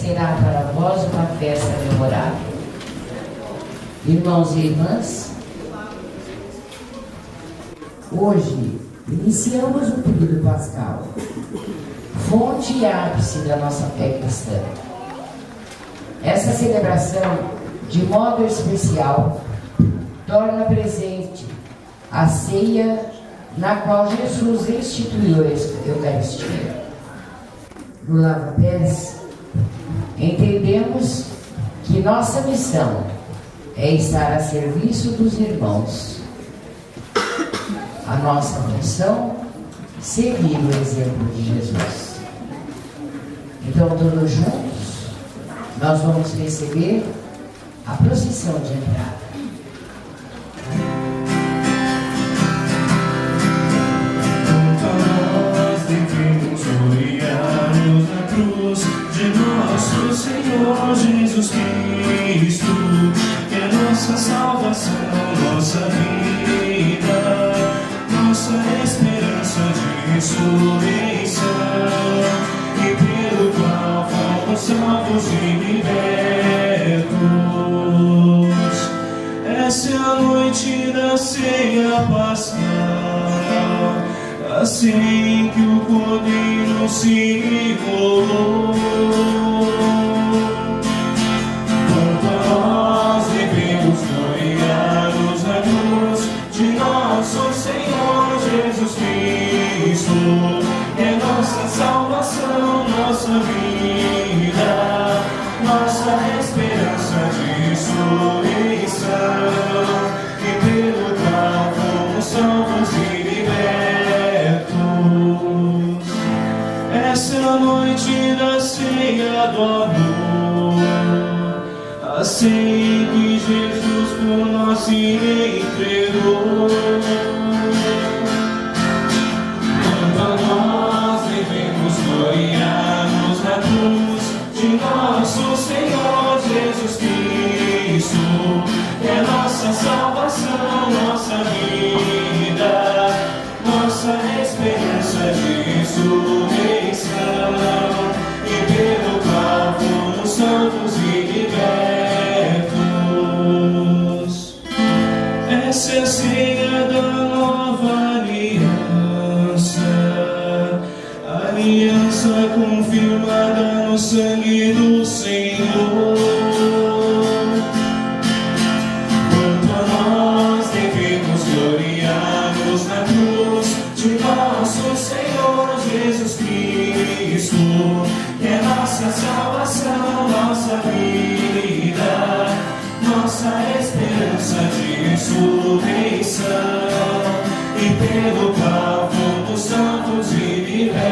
será para vós uma festa memorável. Irmãos e irmãs, hoje iniciamos o período pascal, fonte e ápice da nossa fé cristã. Essa celebração, de modo especial, torna presente a ceia na qual Jesus instituiu a Eucaristia. No lava-pés, entendemos que nossa missão é estar a serviço dos irmãos. A nossa função, seguir o exemplo de Jesus. Então, todos juntos, nós vamos receber a procissão de entrada. Nós devemos gloriar-nos na cruz de nosso Senhor Jesus Cristo, que é nossa salvação, nossa vida, nossa esperança de ressurreição, e pelo qual fomos salvos e libertos. Essa é a noite da ceia pascal, assim que o Cordeiro se imolou. Quanto a nós devemos gloriar-nos na cruz de nosso Senhor Jesus Cristo, que é nossa salvação, nossa vida, nossa esperança de ressurreição, e pelo qual fomos salvos e libertos. Essa é a noite da ceia do amor, assim que Jesus por nós se entregou. Quanto a nós devemos gloriar-nos na cruz de nosso Senhor Jesus Cristo, que é nossa salvação, nossa vida, nossa esperança de ressurreição, e pelo qual fomos salvos e libertos. Essa é a ceia da nova aliança, aliança confirmada no sangue do Senhor. Quanto a nós devemos gloriar-nos na cruz de nosso Senhor Jesus Cristo, que é nossa salvação, nossa vida, nossa esperança de ressurreição, e pelo qual fomos santos e libertos.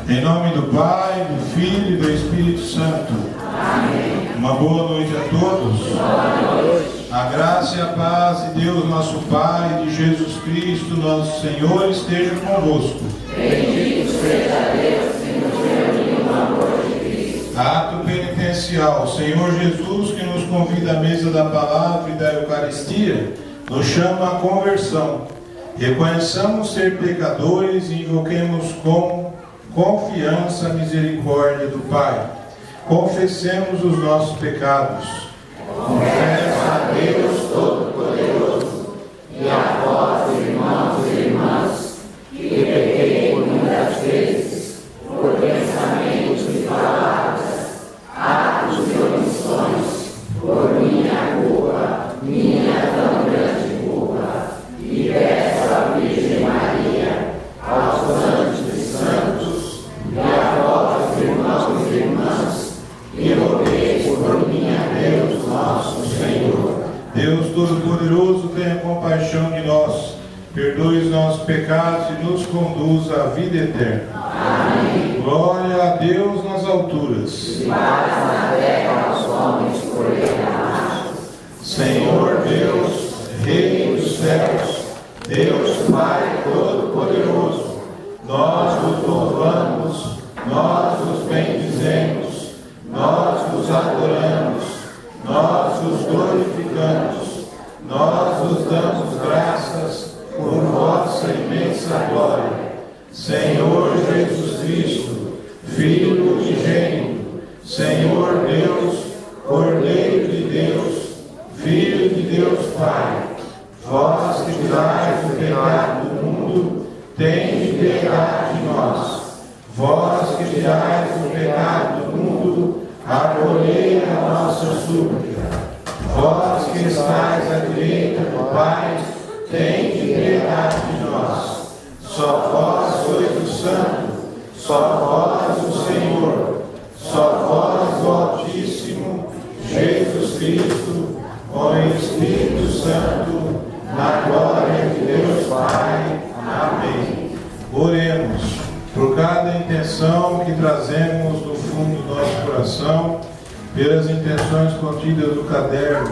Em nome do Pai, do Filho e do Espírito Santo. Amém. Uma boa noite a todos. Boa noite. A graça e a paz de Deus, nosso Pai, e de Jesus Cristo, nosso Senhor, esteja convosco. Bendito seja Deus que nos reuniu no amor de Cristo. Ato penitencial. Senhor Jesus, que nos convida à mesa da palavra e da Eucaristia, nos chama à conversão. Reconheçamos ser pecadores e invoquemos com confiança a misericórdia do Pai. Confessemos os nossos pecados. Confesso a Deus Todo-Poderoso e a vós, irmãos e irmãs, que pequei por muitas vezes, por pensamentos e palavras, atos e omissões, por minha culpa, minha tão grande culpa, e peço à Virgem Maria, aos anjos e santos, e a vós, irmãos e irmãs, que rogueis por mim a Deus nosso Senhor. Deus Todo-Poderoso, tenha compaixão de nós, perdoe os nossos pecados e nos conduza à vida eterna. Amém. Glória a Deus nas alturas. E paz na terra aos homens por ele amados. Senhor Deus, Rei dos céus, Deus Pai Todo-Poderoso, nós vos louvamos, nós vos bendizemos, nós vos adoramos, nós vos glorificamos, nós vos damos graças por vossa imensa glória. Senhor Jesus Cristo, Vós que tirais o pecado do mundo, tende piedade de nós. Vós que tirais o pecado do mundo, acolhei a nossa súplica. Vós que estáis à direita do Pai, tende piedade de nós. Só vós sois o Santo, só vós o Senhor, só vós o Altíssimo, Jesus Cristo, com o Espírito Santo, na glória de Deus Pai. Amém. Oremos. Por cada intenção que trazemos do fundo do nosso coração, pelas intenções contidas no caderno,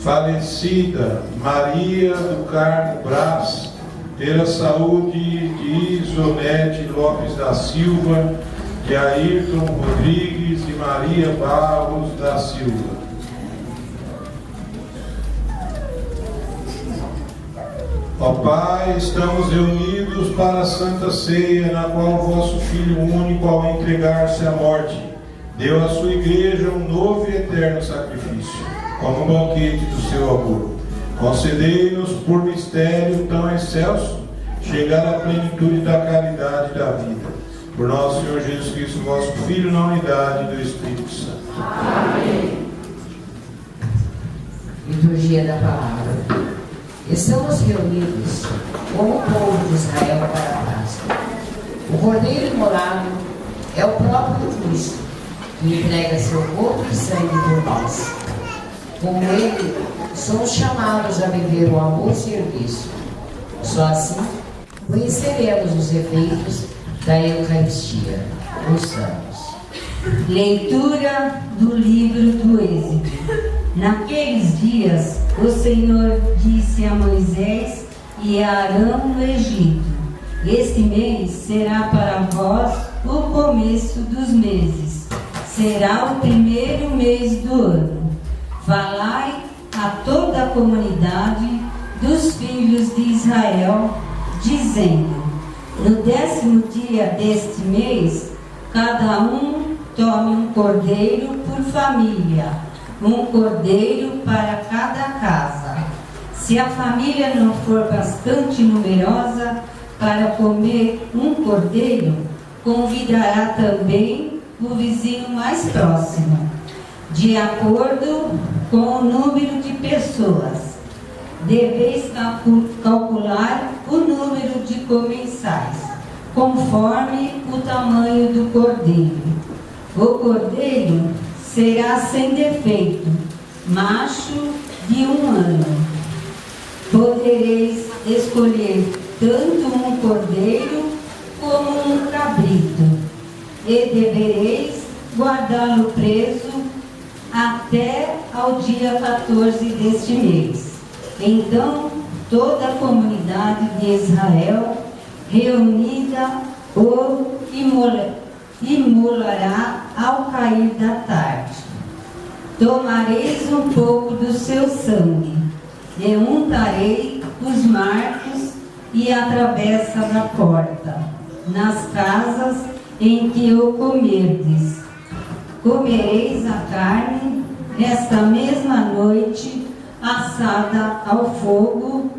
falecida Maria do Carmo Brás, pela saúde de Isonete Lopes da Silva, de Ayrton Rodrigues e Maria Barros da Silva. Ó Pai, estamos reunidos para a Santa Ceia, na qual o vosso Filho único, ao entregar-se à morte, deu à sua Igreja um novo e eterno sacrifício, como um banquete do seu amor. Concedei-nos, por mistério tão excelso, chegar à plenitude da caridade e da vida. Por nosso Senhor Jesus Cristo, vosso Filho, na unidade do Espírito Santo. Amém. Liturgia da Palavra. Estamos reunidos como o povo de Israel para a Páscoa. O Cordeiro imolado é o próprio Cristo, que entrega seu corpo e sangue por nós. Como ele, somos chamados a viver o amor e serviço. Só assim conheceremos os efeitos da Eucaristia. Ouçamos. Leitura do livro do Êxodo. Naqueles dias, o Senhor disse a Moisés e a Arão no Egito: este mês será para vós o começo dos meses, será o primeiro mês do ano. Falai a toda a comunidade dos filhos de Israel, dizendo: no 10º dia deste mês, cada um tome um cordeiro por família, um cordeiro para cada casa. Se a família não for bastante numerosa para comer um cordeiro, convidará também o vizinho mais próximo, de acordo com o número de pessoas. Deveis calcular o número de comensais, conforme o tamanho do cordeiro. O cordeiro será sem defeito, macho de 1 ano. Podereis escolher tanto um cordeiro como um cabrito, e devereis guardá-lo preso até ao dia 14 deste mês. Então toda a comunidade de Israel reunida o imolará ao cair da tarde. Tomareis um pouco do seu sangue, e untarei os marcos e a travessa da porta, nas casas em que o comerdes. Comereis a carne nesta mesma noite, assada ao fogo.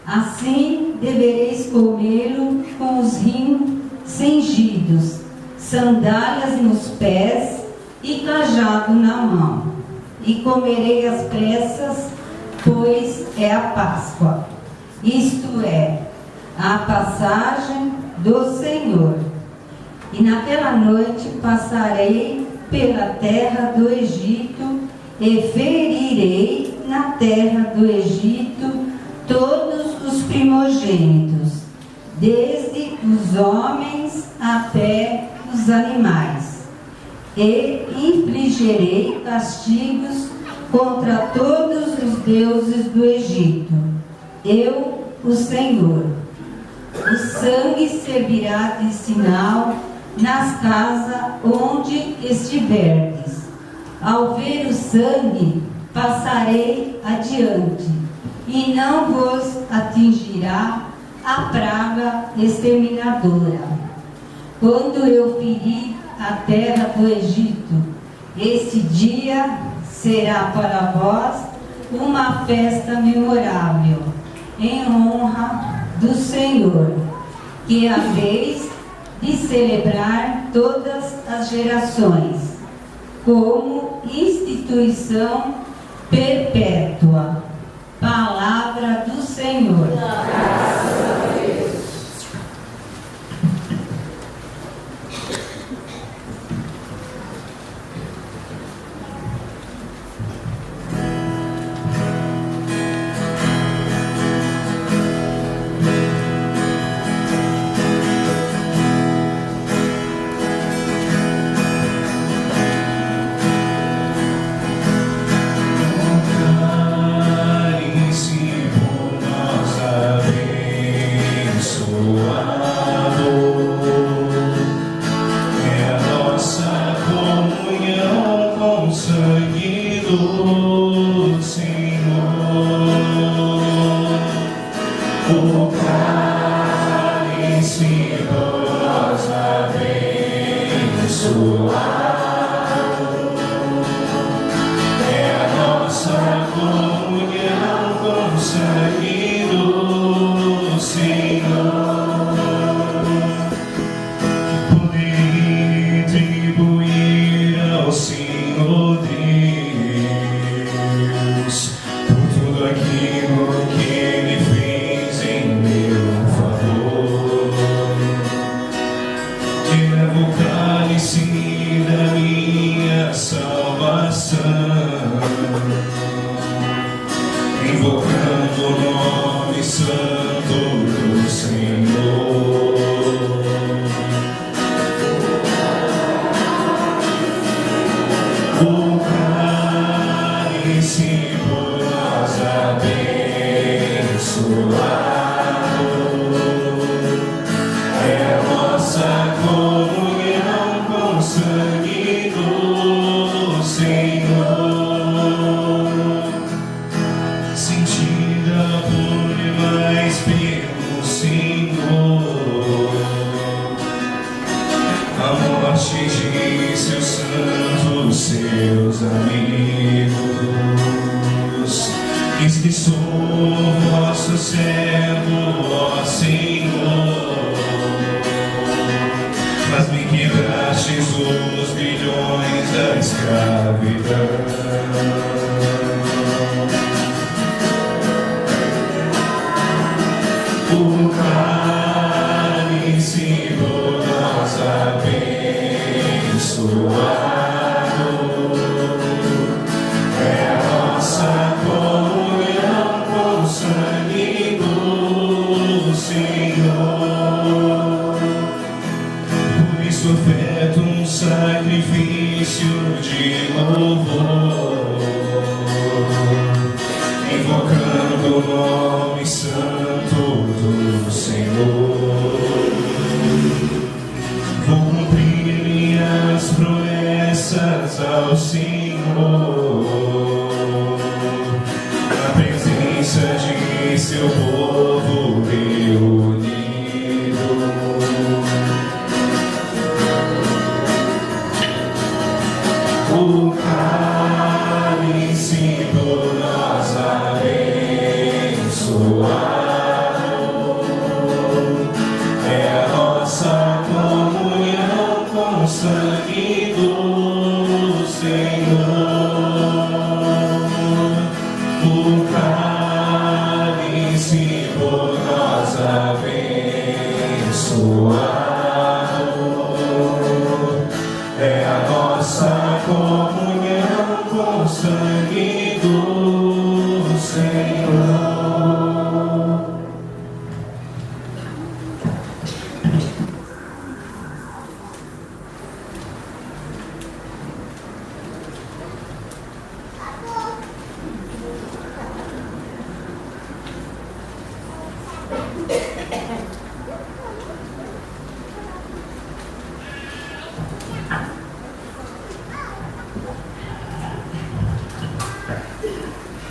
Assim devereis comê-lo com os rins cingidos, sandálias nos pés e cajado na mão. E comerei às pressas, pois é a Páscoa, isto é, a passagem do Senhor. E naquela noite passarei pela terra do Egito e ferirei na terra do Egito todos os primogênitos, desde os homens até os animais, e infligirei castigos contra todos os deuses do Egito. Eu, o Senhor. O sangue servirá de sinal nas casas onde estiverdes. Ao ver o sangue, passarei adiante, e não vos atingirá a praga exterminadora. Quando eu ferir a terra do Egito, este dia será para vós uma festa memorável. Páscoa do Senhor, que haveis de celebrar todas as gerações, como instituição perpétua. Palavra do Senhor. Graças a Deus.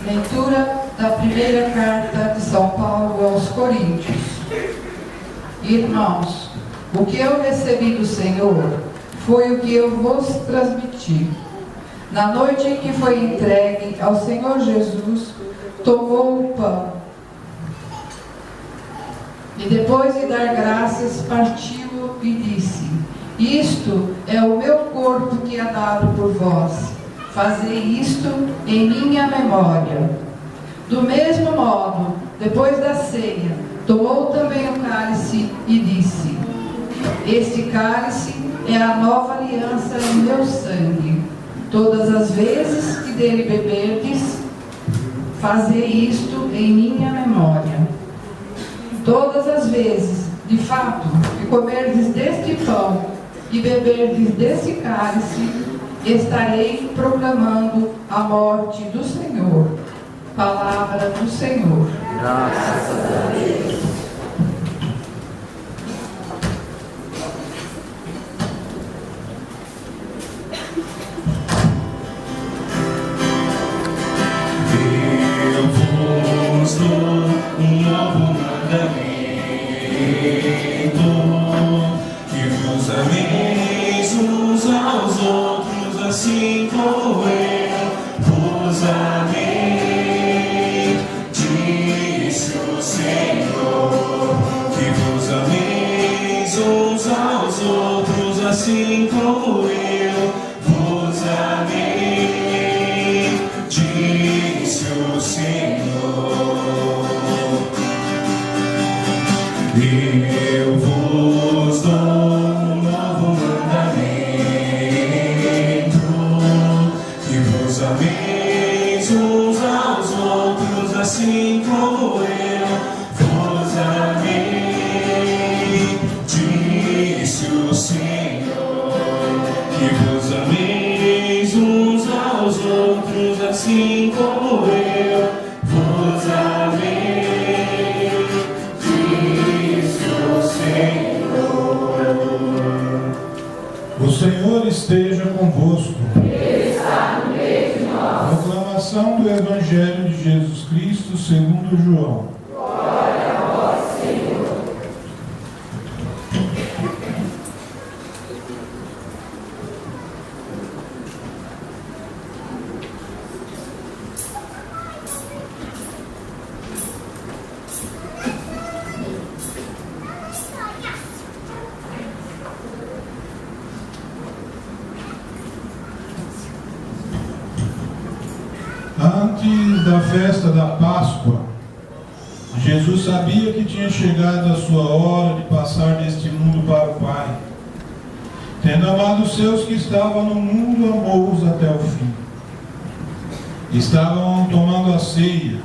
Leitura da primeira carta de São Paulo aos Coríntios. Irmãos, o que eu recebi do Senhor foi o que eu vos transmiti. Na noite em que foi entregue ao Senhor Jesus, tomou o pão E depois de dar graças, partiu e disse: Isto é o meu corpo que é dado por vós. Fazei isto em minha memória. Do mesmo modo, depois da ceia, tomou também o cálice e disse: Este cálice é a nova aliança em meu sangue. Todas as vezes que dele beberdes, fazei isto em minha memória. Todas as vezes, de fato, que comerdes deste pão e beberdes desse cálice, estarei proclamando a morte do Senhor. Palavra do Senhor. Graças a Deus. Eu vos dou um novo mandamento, que vos ameis uns aos outros, assim como eu vos amei. Disse o Senhor, que vos ameis uns aos outros, assim como eu vos amei. Disse o Senhor. Eu vos dou um novo mandamento, que vos ameis uns aos outros, assim como eu vos amei. Disse o Senhor, que vos ameis uns aos outros, assim como eu vos amei. O Senhor esteja convosco. Ele está no meio de nós. Proclamação do Evangelho de Jesus Cristo segundo João. Glória a vós, Senhor. Antes da festa da Páscoa, Jesus sabia que tinha chegado a sua hora de passar deste mundo para o Pai. Tendo amado os seus que estavam no mundo, amou-os até o fim. Estavam tomando a ceia.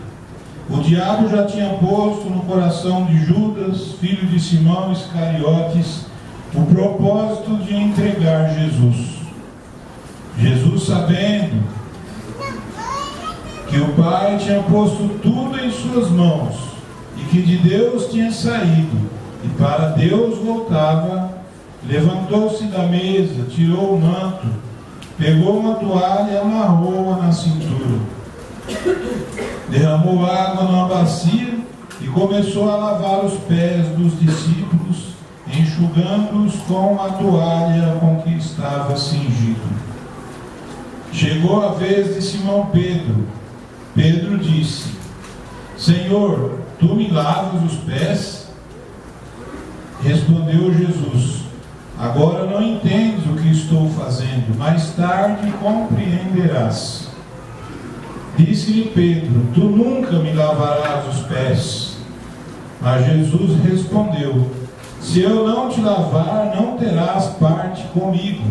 O diabo já tinha posto no coração de Judas, filho de Simão Iscariotes, o propósito de entregar Jesus. Jesus, sabendo que o Pai tinha posto tudo em suas mãos e que de Deus tinha saído e para Deus voltava, levantou-se da mesa, tirou o manto, pegou uma toalha e amarrou-a na cintura. Derramou água numa bacia e começou a lavar os pés dos discípulos, enxugando-os com a toalha com que estava cingido. Chegou a vez de Simão Pedro. Pedro disse: Senhor, tu me lavas os pés? Respondeu Jesus: Agora não entendes o que estou fazendo, mais tarde compreenderás. Disse-lhe Pedro: Tu nunca me lavarás os pés. Mas Jesus respondeu: Se eu não te lavar, não terás parte comigo.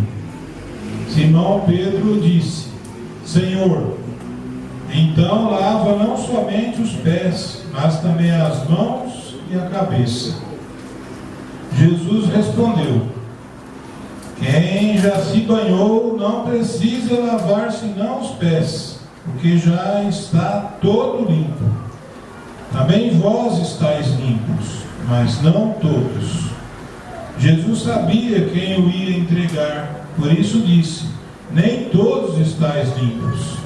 Simão Pedro disse: Senhor, então lava não somente os pés, mas também as mãos e a cabeça. Jesus respondeu: Quem já se banhou não precisa lavar senão os pés, porque já está todo limpo. Também vós estáis limpos, mas não todos. Jesus sabia quem o ia entregar, por isso disse: Nem todos estáis limpos.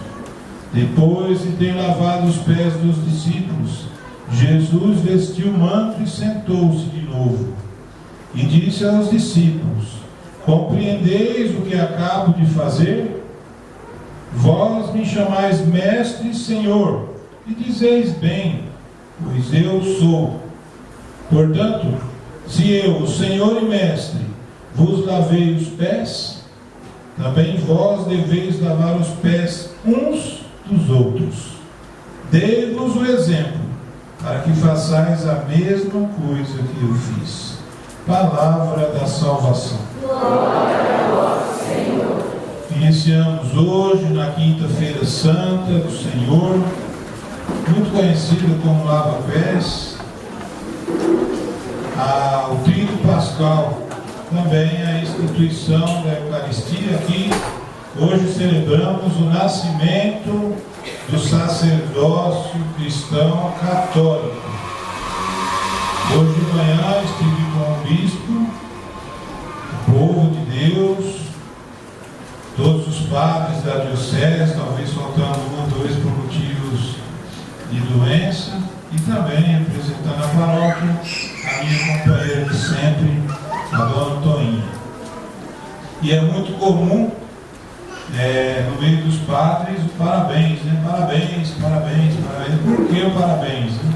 Depois de ter lavado os pés dos discípulos, Jesus vestiu o manto e sentou-se de novo. E disse aos discípulos: Compreendeis o que acabo de fazer? Vós me chamais mestre e Senhor, e dizeis bem, pois eu sou. Portanto, se eu, o Senhor e Mestre, vos lavei os pés, também vós deveis lavar os pés uns dos outros. Dei-vos o exemplo, para que façais a mesma coisa que eu fiz. Palavra da salvação. Glória a vós, Senhor. Iniciamos hoje, na quinta-feira santa do Senhor, muito conhecida como lava-pés, o Tríduo Pascal, também a instituição da Eucaristia. Aqui hoje celebramos o nascimento do sacerdócio cristão católico. Hoje de manhã estive com o bispo, o povo de Deus, todos os padres da diocese, talvez faltando um ou dois por motivos de doença, e também representando a paróquia, a minha companheira de sempre, a dona Toinha. E é muito comum, no meio dos padres, o parabéns, né? Parabéns, parabéns, parabéns. Por que o parabéns? Né?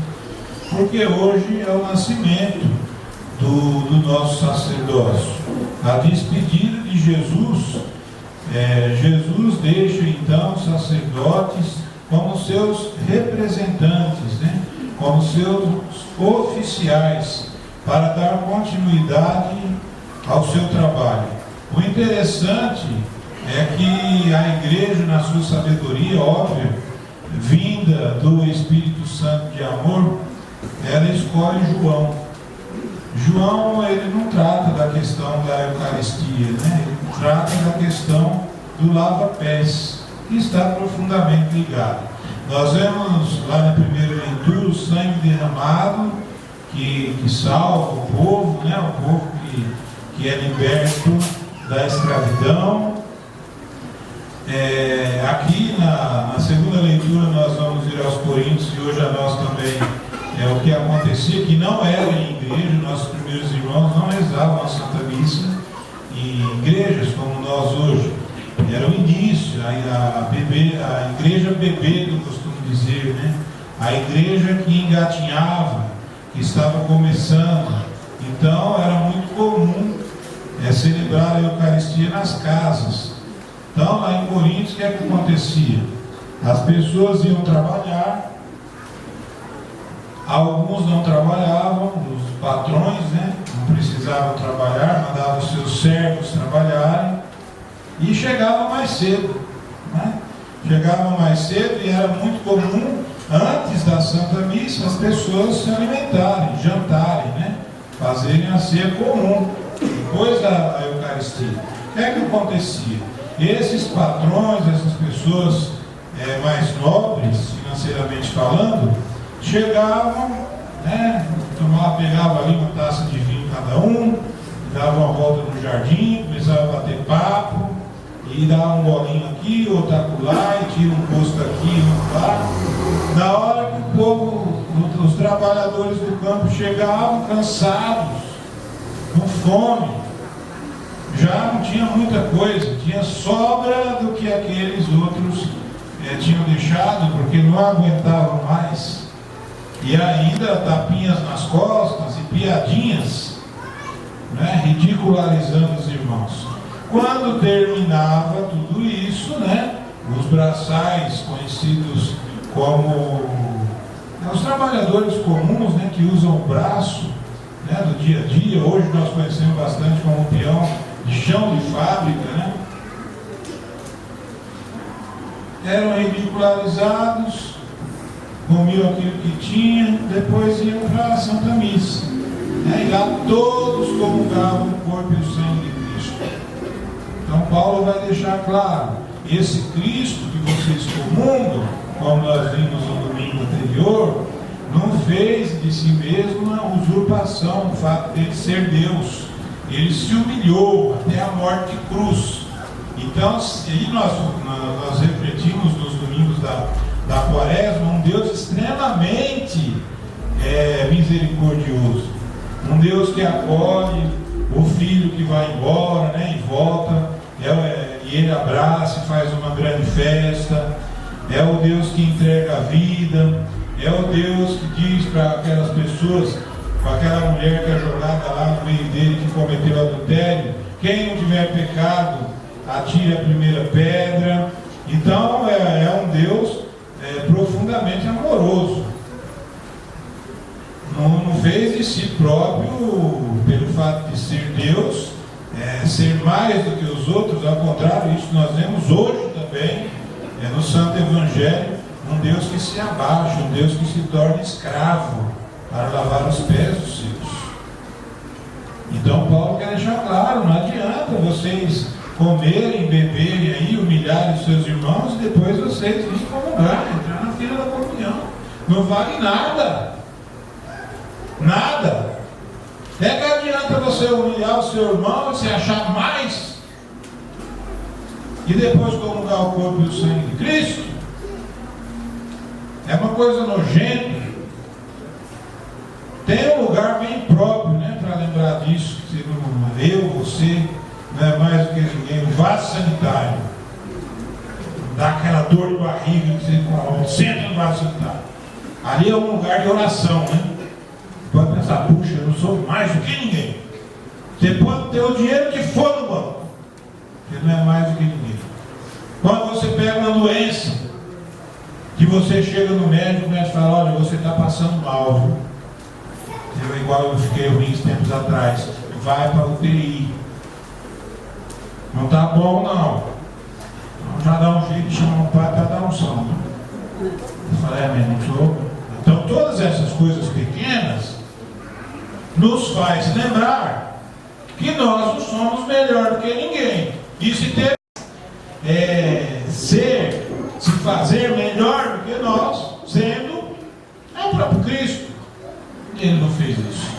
Porque hoje é o nascimento do nosso sacerdócio. A despedida de Jesus, Jesus deixa então os sacerdotes como seus representantes, né? Como seus oficiais, para dar continuidade ao seu trabalho. O interessante é que a igreja, na sua sabedoria óbvia, vinda do Espírito Santo de amor, ela escolhe João. João, ele não trata da questão da Eucaristia, né? Ele trata da questão do lava-pés, que está profundamente ligado. Nós vemos lá na primeira leitura o sangue derramado, que salva o povo, né? O povo que é liberto da escravidão. Aqui na segunda leitura nós vamos ir aos Coríntios, e hoje a nós também o que acontecia, que não era em igreja. Nossos primeiros irmãos não rezavam a Santa Missa em igrejas como nós hoje. Era o início, a igreja bebê, que eu costumo dizer, né? A igreja que engatinhava, que estava começando. Então era muito comum celebrar a Eucaristia nas casas. Então lá em Coríntios, o que é que acontecia? As pessoas iam trabalhar, alguns não trabalhavam, os patrões, né, não precisavam trabalhar, mandavam os seus servos trabalharem, e chegavam mais cedo, né? Chegavam mais cedo, e era muito comum, antes da Santa Missa, as pessoas se alimentarem, jantarem, né? Fazerem a ceia comum, depois da Eucaristia. O que é que acontecia? Esses patrões, essas pessoas mais nobres, financeiramente falando, chegavam, né, pegavam ali uma taça de vinho cada um, davam uma volta no jardim, começavam a bater papo, e davam um bolinho aqui, outro acolá, e tira um posto aqui, outro lá. Na hora que o povo, os trabalhadores do campo chegavam cansados, com fome, já não tinha muita coisa, tinha sobra do que aqueles outros tinham deixado, porque não aguentavam mais. E ainda tapinhas nas costas e piadinhas, né, ridicularizando os irmãos. Quando terminava tudo isso, né, os braçais, conhecidos como os trabalhadores comuns, né, que usam o braço, né, do dia a dia, hoje nós conhecemos bastante como peão de chão de fábrica, né, eram ridicularizados, comiam aquilo que tinha, depois iam para a Santa Missa, né, e lá todos comungavam o corpo e o sangue de Cristo. Então Paulo vai deixar claro, esse Cristo que vocês comungam, como nós vimos no domingo anterior, não fez de si mesmo uma usurpação, o fato de ele ser Deus. Ele se humilhou até a morte de cruz. Então, aí nós refletimos nos domingos da Quaresma, um Deus extremamente misericordioso, um Deus que acolhe o filho que vai embora, né, e volta, e ele abraça e faz uma grande festa. É o Deus que entrega a vida, é o Deus que diz para aquelas pessoas: com aquela mulher que é jogada lá no meio dele, que cometeu adultério. Quem não tiver pecado, atire a primeira pedra. Então é um Deus profundamente amoroso. Não fez de si próprio, pelo fato de ser Deus, ser mais do que os outros. Ao contrário, isso nós vemos hoje também, no Santo Evangelho, um Deus que se abaixa, um Deus que se torna escravo para lavar os pés dos seus. Então Paulo quer deixar claro, não adianta vocês comerem, beberem aí, humilharem os seus irmãos e depois vocês virem comungar, entrar na fila da comunhão. Não vale nada. Nada. É que adianta você humilhar o seu irmão e se achar mais e depois comungar o corpo e o sangue de Cristo? É uma coisa nojenta. Tem um lugar bem próprio, né, para lembrar disso. Eu, você, não é mais do que ninguém. O vaso sanitário. Dá aquela dor de barriga que você senta no vaso sanitário. Ali é um lugar de oração, né? Pode pensar, puxa, eu não sou mais do que ninguém. Você pode ter o dinheiro que for no banco, você não é mais do que ninguém. Quando você pega uma doença, que você chega no médico, o médico fala, olha, você está passando mal, viu? Igual eu fiquei ruins tempos atrás, vai para a UTI. Não está bom não. Então já dá um jeito de chamar o pai para dar um som. Eu falei, mas não sou. Então todas essas coisas pequenas nos faz lembrar que nós não somos melhor do que ninguém. E se ter se fazer melhor do que nós, sendo o próprio Cristo. Ele não fez isso.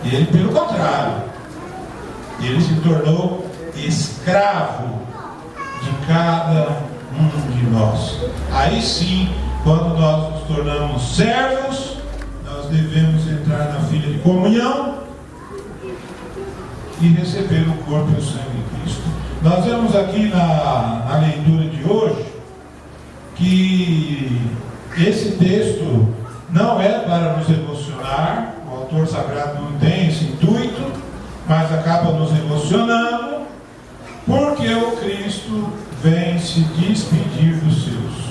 Ele, pelo contrário, ele se tornou escravo de cada um de nós. Aí sim, quando nós nos tornamos servos, nós devemos entrar na fila de comunhão e receber o corpo e o sangue de Cristo. Nós vemos aqui na leitura de hoje que esse texto não é para nos emocionar, o autor sagrado não tem esse intuito, mas acaba nos emocionando, porque o Cristo vem se despedir dos seus.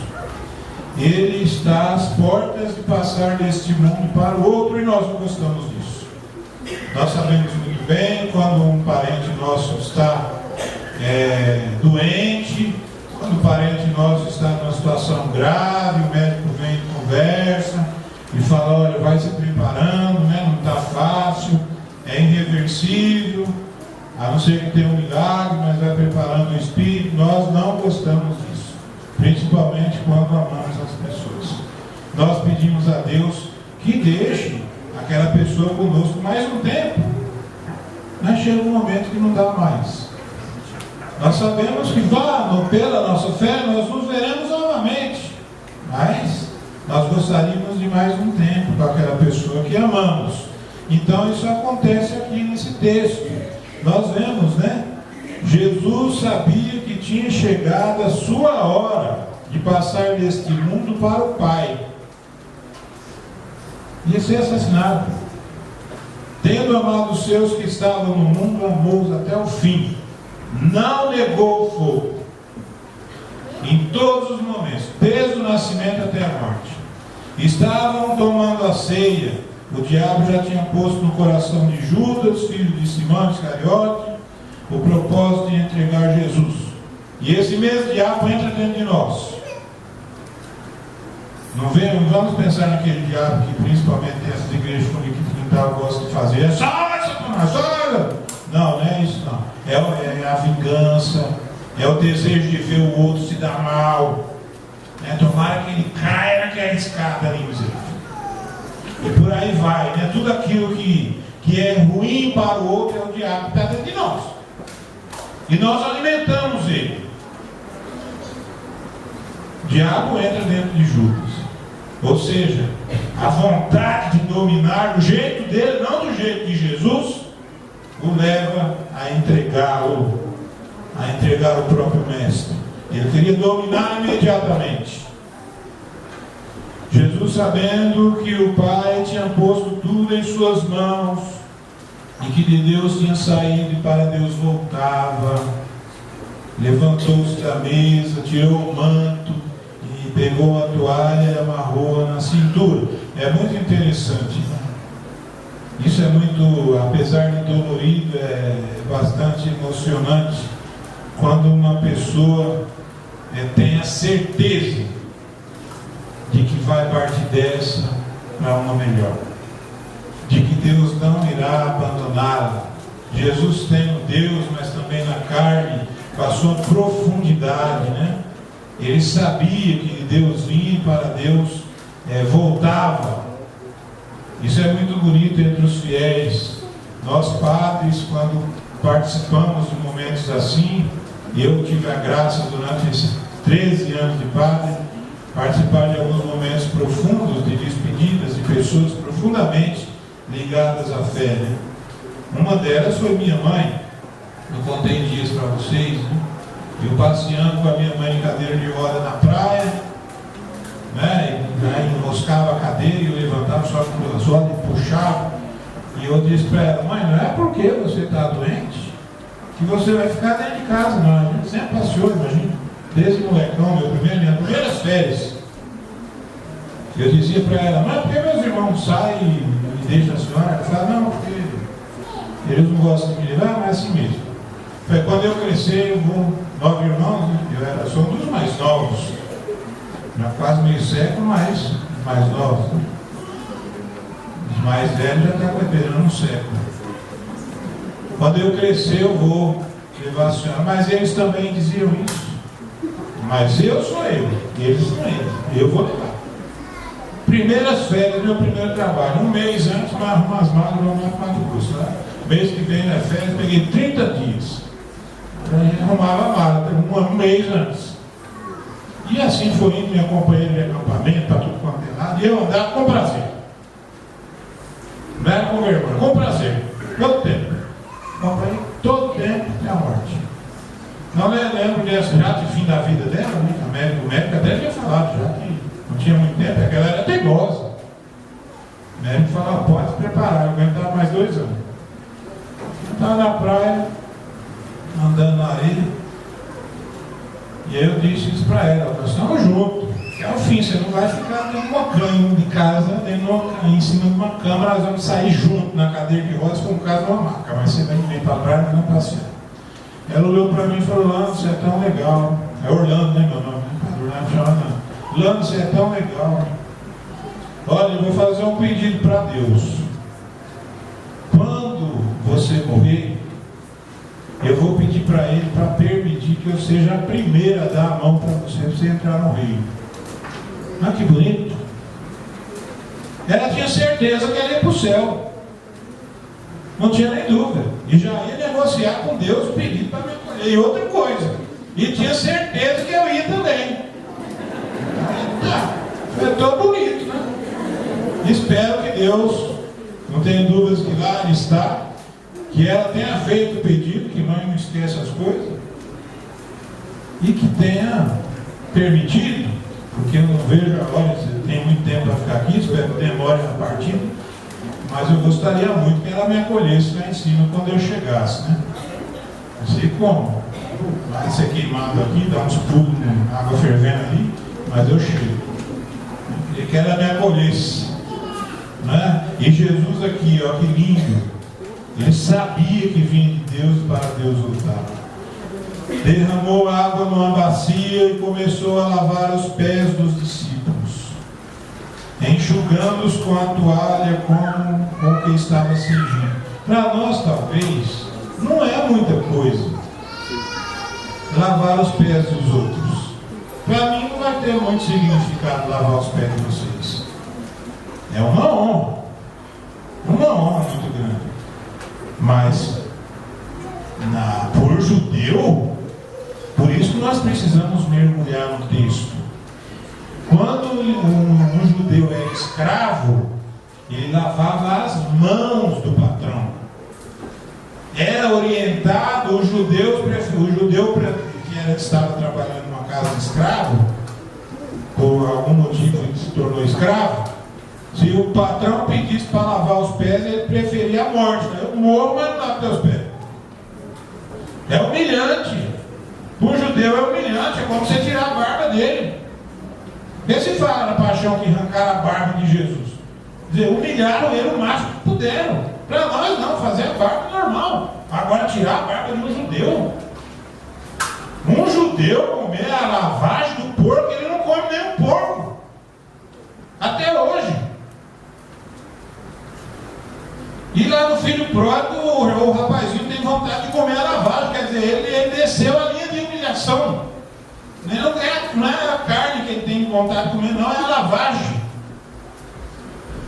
Ele está às portas de passar deste mundo para o outro e nós não gostamos disso. Nós sabemos muito bem quando um parente nosso está doente, quando um parente nosso está numa situação grave, o médico vem e conversa e fala, olha, vai se preparando, né? Não está fácil, é irreversível, a não ser que tenha um milagre, mas vai preparando o espírito. Nós não gostamos disso, principalmente quando amamos as pessoas. Nós pedimos a Deus que deixe aquela pessoa conosco mais um tempo, mas chega um momento que não dá mais. Nós sabemos que pela nossa fé nós nos veremos novamente, mas nós gostaríamos de mais um tempo com aquela pessoa que amamos. Então isso acontece aqui nesse texto. Nós vemos, né? Jesus sabia que tinha chegado a sua hora de passar deste mundo para o Pai. Ia ser assassinado. Tendo amado os seus que estavam no mundo, amou-os até o fim. Não negou o fogo. Em todos os momentos, desde o nascimento até a morte. Estavam tomando a ceia. O diabo já tinha posto no coração de Judas, filho de Simão Iscariote, o propósito de entregar Jesus. E esse mesmo diabo entra dentro de nós. Não vamos pensar naquele diabo que principalmente essas igrejas com quintal gostam de fazer. É sai, Satanás, sai! Não é isso não. É a vingança, é o desejo de ver o outro se dar mal. Tomara que ele caia naquela escada ali, misericórdia. E por aí vai, né? Tudo aquilo que é ruim para o outro é o diabo que está dentro de nós. E nós alimentamos ele. O diabo entra dentro de Judas. Ou seja, a vontade de dominar do jeito dele, não do jeito de Jesus, o leva a entregá-lo, a entregar o próprio mestre. Ele queria dominar imediatamente. Jesus, sabendo que o Pai tinha posto tudo suas mãos, e que de Deus tinha saído e para Deus voltava. Levantou-se da mesa, tirou o manto e pegou a toalha e amarrou-a na cintura. É muito interessante, né? Isso é muito, apesar de dolorido, é bastante emocionante quando uma pessoa tem a certeza de que vai partir dessa para uma melhor, de que Deus não irá abandoná-la. Jesus sendo Deus, mas também na carne, com a sua profundidade, né? Ele sabia que Deus vinha e para Deus voltava. Isso é muito bonito entre os fiéis. Nós padres, quando participamos de momentos assim, eu tive a graça durante esses 13 anos de padre, participar de alguns momentos profundos de despedidas de pessoas profundamente ligadas à fé, né? Uma delas foi minha mãe. Eu contei dias para vocês, né? Eu passeando com a minha mãe em cadeira de roda na praia, né? E aí enroscava a cadeira e eu levantava só com as rodas e puxava. E eu disse para ela: mãe, não é porque você está doente que você vai ficar dentro de casa, não. A gente sempre passeou, imagina. Desde molecão, minhas primeiras férias. Eu dizia para ela: mas por que meus irmãos saem e deixam a senhora? Ela falava: não, porque eles não gostam de me levar, mas é assim mesmo. Foi quando eu cresci, eu vou 9 irmãos, né? Eu sou um dos mais novos, já quase meio século, mas mais novos, né? Os mais velhos já estão perdendo um século. Quando eu crescer, eu vou levar a senhora. Mas eles também diziam isso. Mas eu sou eu, eles são eles. Eu vou levar. Primeiras férias, meu primeiro trabalho. Um mês antes, para arrumar as malas, vamos lá para Mato Grosso. Tá? Mês que vem na férias, peguei 30 dias. A gente arrumava a mala, um mês antes. E assim foi indo, minha companheira de acampamento, para tudo quanto é lado, e eu andava com prazer. Não era com vergonha, com prazer. Todo tempo. Acompanhei todo tempo até a morte. Não lembro dessa já de fim da vida dela, né? O médico até tinha falado já que não tinha muito tempo, porque ela era teimosa. O médico falava: pode se preparar, eu aguentava mais 2 anos. Eu estava na praia, andando na areia, e aí eu disse isso para ela: nós estamos juntos, é o fim, você não vai ficar dentro de uma cama de casa, em cima de uma cama, nós vamos sair juntos na cadeira de rodas com o caso de uma maca, mas você vai vir para a praia, nós vamos passear. Ela olhou para mim e falou: Orlando, você é tão legal. É Orlando, né, meu nome? Orlando chama não. Orlando, você é tão legal. Olha, eu vou fazer um pedido para Deus. Quando você morrer, eu vou pedir para Ele para permitir que eu seja a primeira a dar a mão para você entrar no reino. Ah, que bonito. Ela tinha certeza que ela ia para o céu. Não tinha nem dúvida. E já ia negociar com Deus o pedido para me acolher. E outra coisa. E tinha certeza que eu ia também. Foi tão bonito, né? Espero que Deus, não tenha dúvidas que lá ele está, que ela tenha feito o pedido, que mãe não esqueça as coisas, e que tenha permitido, porque eu não vejo agora, tem muito tempo para ficar aqui, espero que demore a partida, mas eu gostaria muito que ela me acolhesse lá em cima quando eu chegasse, né? Não sei como. Vai ser queimado aqui, dá uns pulos, né? Água fervendo ali, mas eu chego. Eu queria que ela me acolhesse, né? E Jesus aqui, ó, que lindo. Ele sabia que vinha de Deus para Deus voltar. Derramou água numa bacia e começou a lavar os pés dos discípulos, enxugando-os com a toalha com que estava cingindo. Para nós, talvez, não é muita coisa lavar os pés dos outros. Para mim, não vai ter muito significado lavar os pés de vocês. É uma honra muito grande. Mas, por judeu, por isso que nós precisamos mergulhar no texto. Quando um judeu era escravo, ele lavava as mãos do patrão. Era orientado, o judeu que estava trabalhando numa casa de escravo, por algum motivo ele se tornou escravo, Se o patrão pedisse para lavar os pés, ele preferia a morte. Né? Eu morro, mas não lavo teus pés. É humilhante. Para o judeu é humilhante, é como você tirar a barba dele. Vê se fala na paixão que arrancaram a barba de Jesus. Quer dizer, humilharam ele o máximo que puderam. Para nós não, fazer a barba normal. Agora tirar a barba de um judeu. Um judeu comer a lavagem do porco, ele não come nem um porco. Até hoje. E lá no filho pródigo, o rapazinho tem vontade de comer a lavagem. Quer dizer, ele desceu a linha de humilhação. Não é a carne que ele tem vontade de comer, não, é a lavagem.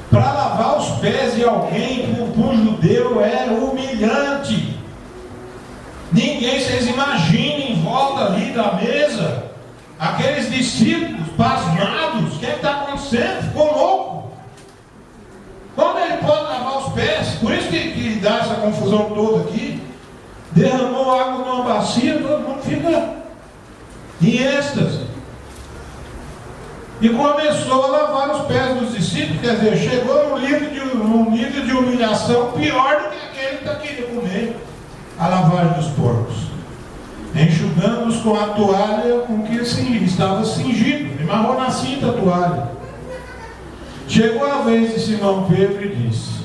Para lavar os pés de alguém, para um judeu, é humilhante. Ninguém, vocês imaginem, em volta ali da mesa, aqueles discípulos pasmados, o que está acontecendo? Ficou louco. Como ele pode lavar os pés? Por isso que dá essa confusão toda aqui. Derramou água numa bacia, todo mundo fica em êxtase. E começou a lavar os pés dos discípulos, quer dizer, chegou num nível de humilhação pior do que aquele que está querendo comer a lavagem dos porcos. Enxugando-os com a toalha com que estava cingido, ele amarrou na cinta a toalha. Chegou a vez de Simão Pedro e disse: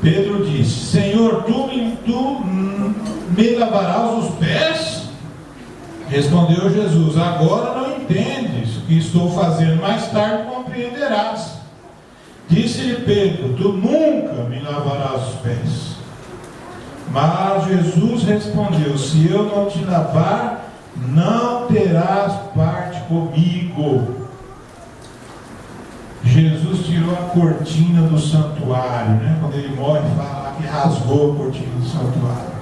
Pedro disse: Senhor, tu me lavarás os pés? Respondeu Jesus: agora não entendes o que estou fazendo, mais tarde compreenderás. Disse-lhe Pedro: tu nunca me lavarás os pés. Mas Jesus respondeu: se eu não te lavar, não terás parte comigo. Jesus tirou a cortina do santuário, né? Quando ele morre, fala que rasgou a cortina do santuário.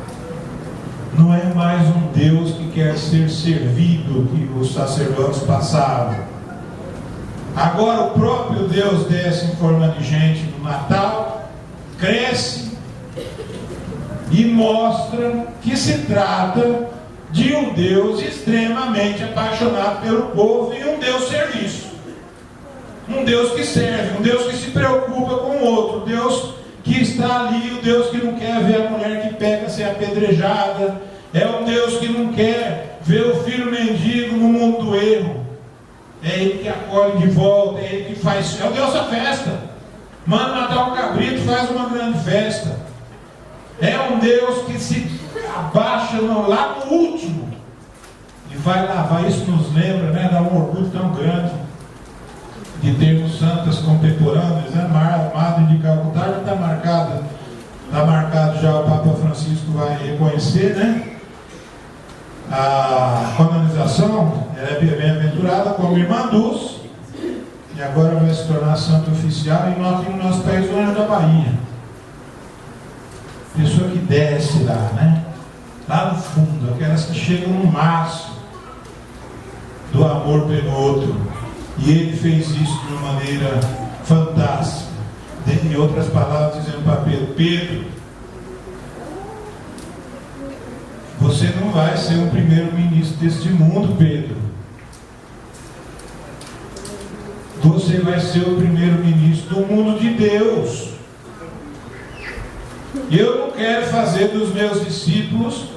Não é mais um Deus que quer ser servido, que os sacerdotes passavam. Agora o próprio Deus desce em forma de gente no Natal, cresce e mostra que se trata de um Deus extremamente apaixonado pelo povo e um Deus serviço. Um Deus que serve, um Deus que se preocupa com o outro, um Deus que está ali, um Deus que não quer ver a mulher que peca ser apedrejada, é um Deus que não quer ver o filho mendigo no mundo do erro. É Ele que acolhe de volta, é Ele que faz, é o Deus da festa. Manda matar um cabrito, faz uma grande festa. É um Deus que se abaixa lá no último e vai lavar. Isso nos lembra, né, dá um orgulho tão grande de termos santas contemporâneas, né? Madre de Calcutá já está marcado já, o Papa Francisco vai reconhecer, né? A canonização, ela é bem-aventurada como irmã Dulce, e agora vai se tornar santa oficial, e nós temos no nosso país o Anjo da Bahia. Pessoa que desce lá, né? Lá no fundo, aquelas que chegam no máximo do amor pelo outro. E ele fez isso de uma maneira fantástica. Em outras palavras, dizendo para Pedro: Pedro, você não vai ser o primeiro-ministro deste mundo, Pedro. Você vai ser o primeiro-ministro do mundo de Deus. Eu não quero fazer dos meus discípulos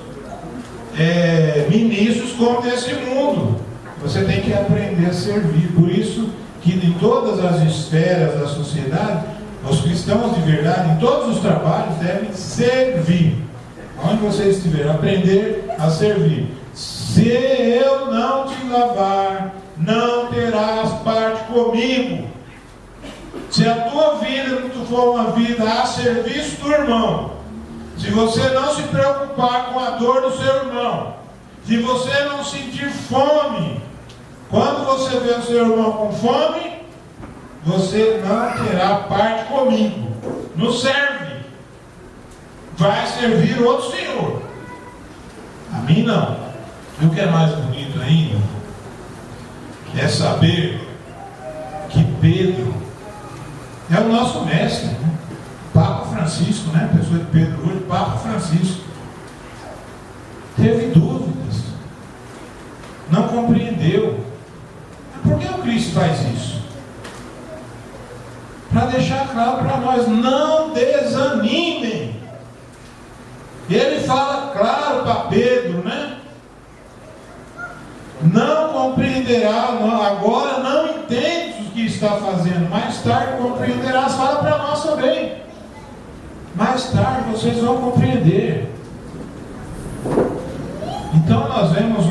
ministros como desse mundo. Você tem que aprender a servir. Por isso que em todas as esferas da sociedade, os cristãos de verdade, em todos os trabalhos, devem servir. Onde você estiver, aprender a servir. Se eu não te lavar, não terás parte comigo. Se a tua vida não for uma vida a serviço do irmão, se você não se preocupar com a dor do seu irmão, se você não sentir fome, quando você vê o seu irmão com fome, você não terá parte comigo. Não serve. Vai servir outro senhor. A mim não. E o que é mais bonito ainda é saber que Pedro é o nosso mestre, né? Papa Francisco, né? A pessoa de Pedro hoje, Papa Francisco. Teve dúvidas. Não compreendeu. Por que o Cristo faz isso? claro para nós: não desanimem. Ele fala claro para Pedro, né? Não compreenderá, agora não entende o que está fazendo, mais tarde compreenderás. Fala para nós também: mais tarde vocês vão compreender. Então nós vemos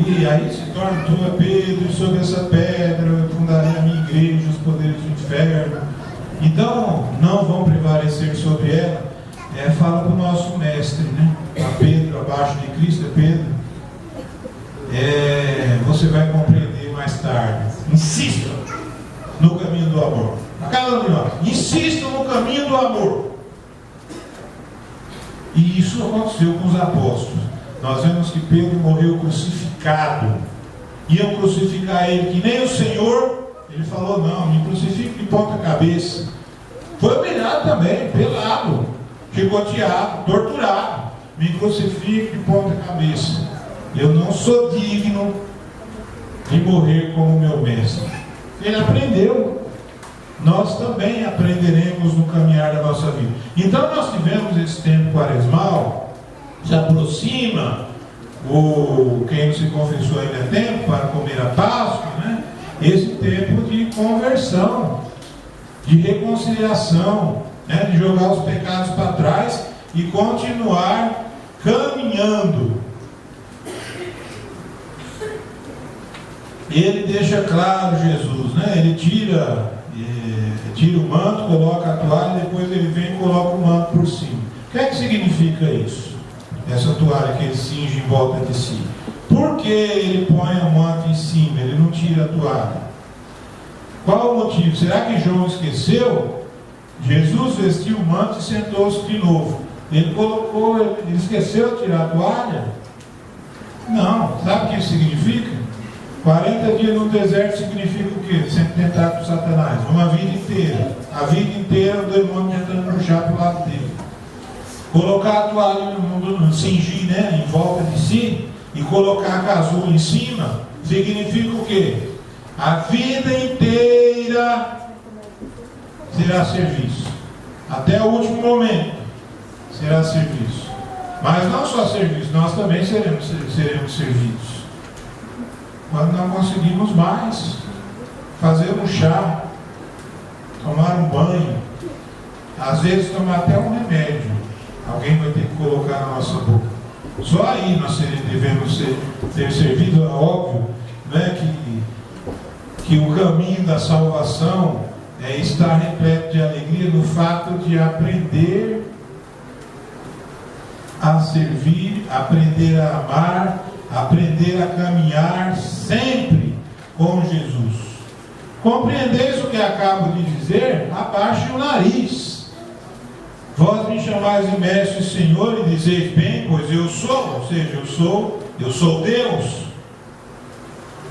e aí se torna tudo: Pedro, sobre essa pedra eu fundarei a minha igreja, os poderes do inferno, então não vão prevalecer sobre ela. Fala para o nosso mestre, né? A Pedro, abaixo de Cristo, Pedro. Você vai compreender mais tarde. Insista no caminho do amor. A cada um de nós, insista no caminho do amor. E isso aconteceu com os apóstolos. Nós vemos que Pedro morreu crucificado. Iam crucificar ele, que nem o Senhor. Ele falou: não, me crucifique de ponta cabeça. Foi humilhado também, pelado, chicoteado, torturado. Me crucifique de ponta cabeça. Eu não sou digno de morrer como meu mestre. Ele aprendeu. Nós também aprenderemos no caminhar da nossa vida. Então nós tivemos esse tempo quaresmal. Se aproxima, quem não se confessou ainda é tempo para comer a Páscoa, né? Esse tempo de conversão, de reconciliação, né? De jogar os pecados para trás e continuar caminhando. Ele deixa claro, Jesus, né? Ele tira o manto, coloca a toalha, depois ele vem e coloca o manto por cima. O que é que significa isso? Essa toalha que ele cinge em volta de si. Por que ele põe o manto em cima? Ele não tira a toalha. Qual o motivo? Será que João esqueceu? Jesus vestiu o manto e sentou-se de novo. Ele esqueceu de tirar a toalha? Não. Sabe o que isso significa? 40 dias no deserto significa o quê? Sempre tentado por Satanás. Uma vida inteira. A vida inteira o demônio tentando puxar para o lado dele. Colocar a toalha cingir, né, em volta de si e colocar a casulo em cima significa o quê? A vida inteira será serviço. Até o último momento será serviço. Mas não só serviço, nós também seremos servidos. Quando não conseguimos mais fazer um chá, tomar um banho, às vezes tomar até um remédio, alguém vai ter que colocar na nossa boca. Só aí nós devemos ter servido. É óbvio, né, que o caminho da salvação está repleto de alegria no fato de aprender a servir, aprender a amar, aprender a caminhar sempre com Jesus. Compreendeis o que acabo de dizer? Abaixe o nariz. Vós me chamais de mestre e Senhor e dizeis: bem, pois eu sou. Ou seja, eu sou Deus.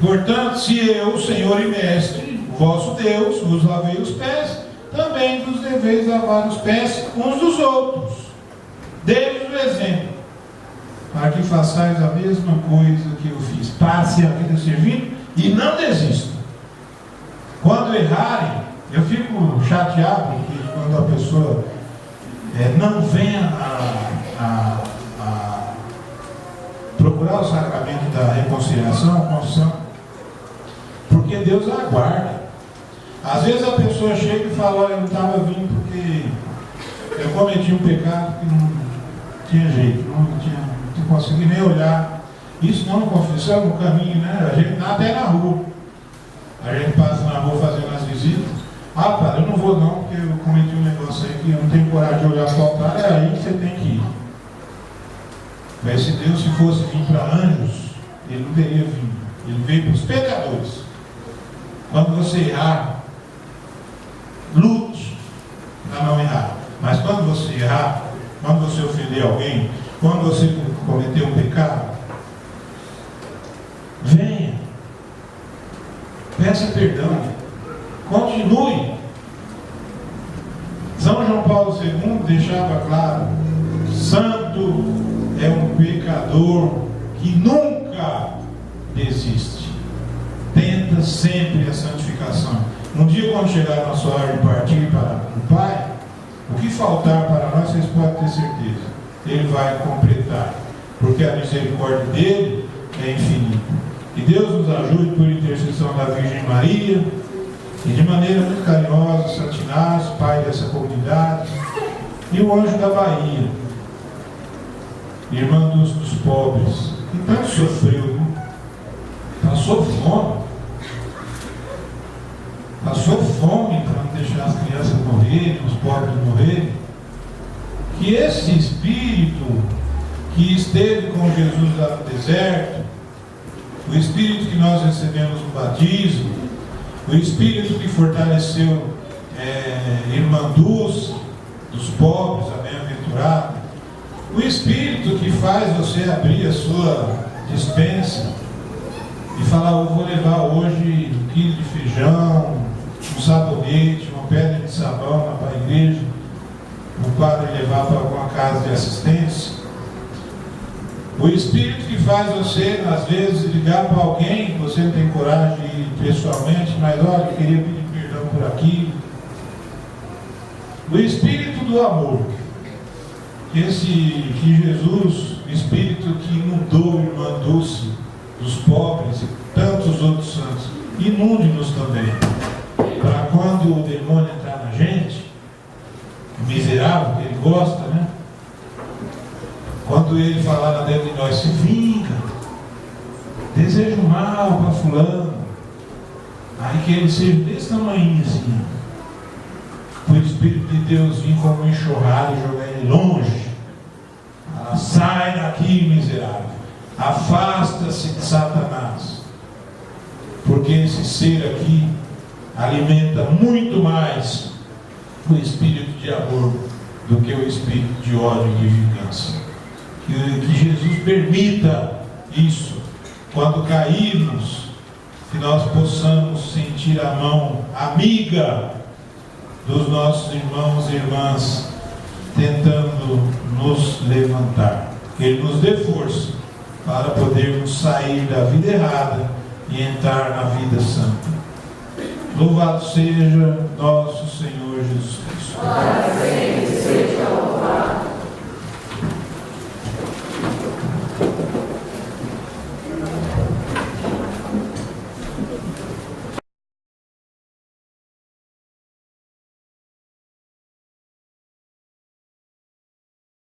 Portanto, se eu, Senhor e mestre, vosso Deus, vos lavei os pés, também vos deveis lavar os pés uns dos outros. Dei-vos o exemplo, para que façais a mesma coisa que eu fiz. Passe a vida servindo e não desistam. Quando errarem, eu fico chateado porque quando a pessoa não vem a procurar o sacramento da reconciliação, a confissão, porque Deus aguarda. Às vezes a pessoa chega e fala: olha, eu não estava vindo porque eu cometi um pecado que não tinha jeito, não consegui nem olhar. Isso não, confissão, no caminho, né? A gente até na rua. A gente passa na rua fazendo as visitas. Ah, padre, eu não vou não, porque eu cometi um negócio aí que eu não tenho coragem de olhar para o altar. É aí que você tem que ir. Mas se Deus fosse vir para anjos, Ele não teria vindo. Ele veio para os pecadores. Quando você errar, lute para não errar. Mas quando você errar, quando você ofender alguém, quando você cometer um pecado, venha, peça perdão, continue. São João Paulo II deixava claro: santo é um pecador que nunca desiste, tenta sempre a santificação. Um dia, quando chegar a nossa hora de partir para o Pai, o que faltar para nós, vocês podem ter certeza, Ele vai completar, porque a misericórdia dele é infinita. Que Deus nos ajude por intercessão da Virgem Maria, e de maneira muito carinhosa, Santinás, pai dessa comunidade, e o anjo da Bahia, irmã dos pobres, que tanto sofreu, né? Passou fome para não deixar as crianças morrerem, os pobres morrerem. Que esse Espírito que esteve com Jesus lá no deserto, o Espírito que nós recebemos no batismo, o Espírito que fortaleceu irmã Dulce, dos pobres, a bem-aventurada, o Espírito que faz você abrir a sua despensa e falar: eu vou levar hoje 1 quilo de feijão, um sabonete, uma pedra de sabão lá para a igreja, o padre levar para alguma casa de assistência. O Espírito que faz você, às vezes, ligar para alguém que você não tem coragem de ir pessoalmente, mas olha, eu queria pedir perdão por aqui. O Espírito do amor, que Jesus, o Espírito que inundou a irmã Dulce, dos pobres e tantos outros santos, inunde-nos também, para quando o demônio entrar na gente, o miserável, que ele gosta, né? Quando ele falar lá dentro de nós: se vinga, deseja o mal para fulano, aí que ele seja desse tamanho assim, o Espírito de Deus vir como um enxurrado e jogar ele longe. Sai daqui, miserável, afasta-se de Satanás, porque esse ser aqui alimenta muito mais o espírito de amor do que o espírito de ódio e de vingança. Que Jesus permita isso. Quando cairmos, que nós possamos sentir a mão amiga dos nossos irmãos e irmãs tentando nos levantar. Que Ele nos dê força para podermos sair da vida errada e entrar na vida santa. Louvado seja nosso Senhor Jesus Cristo.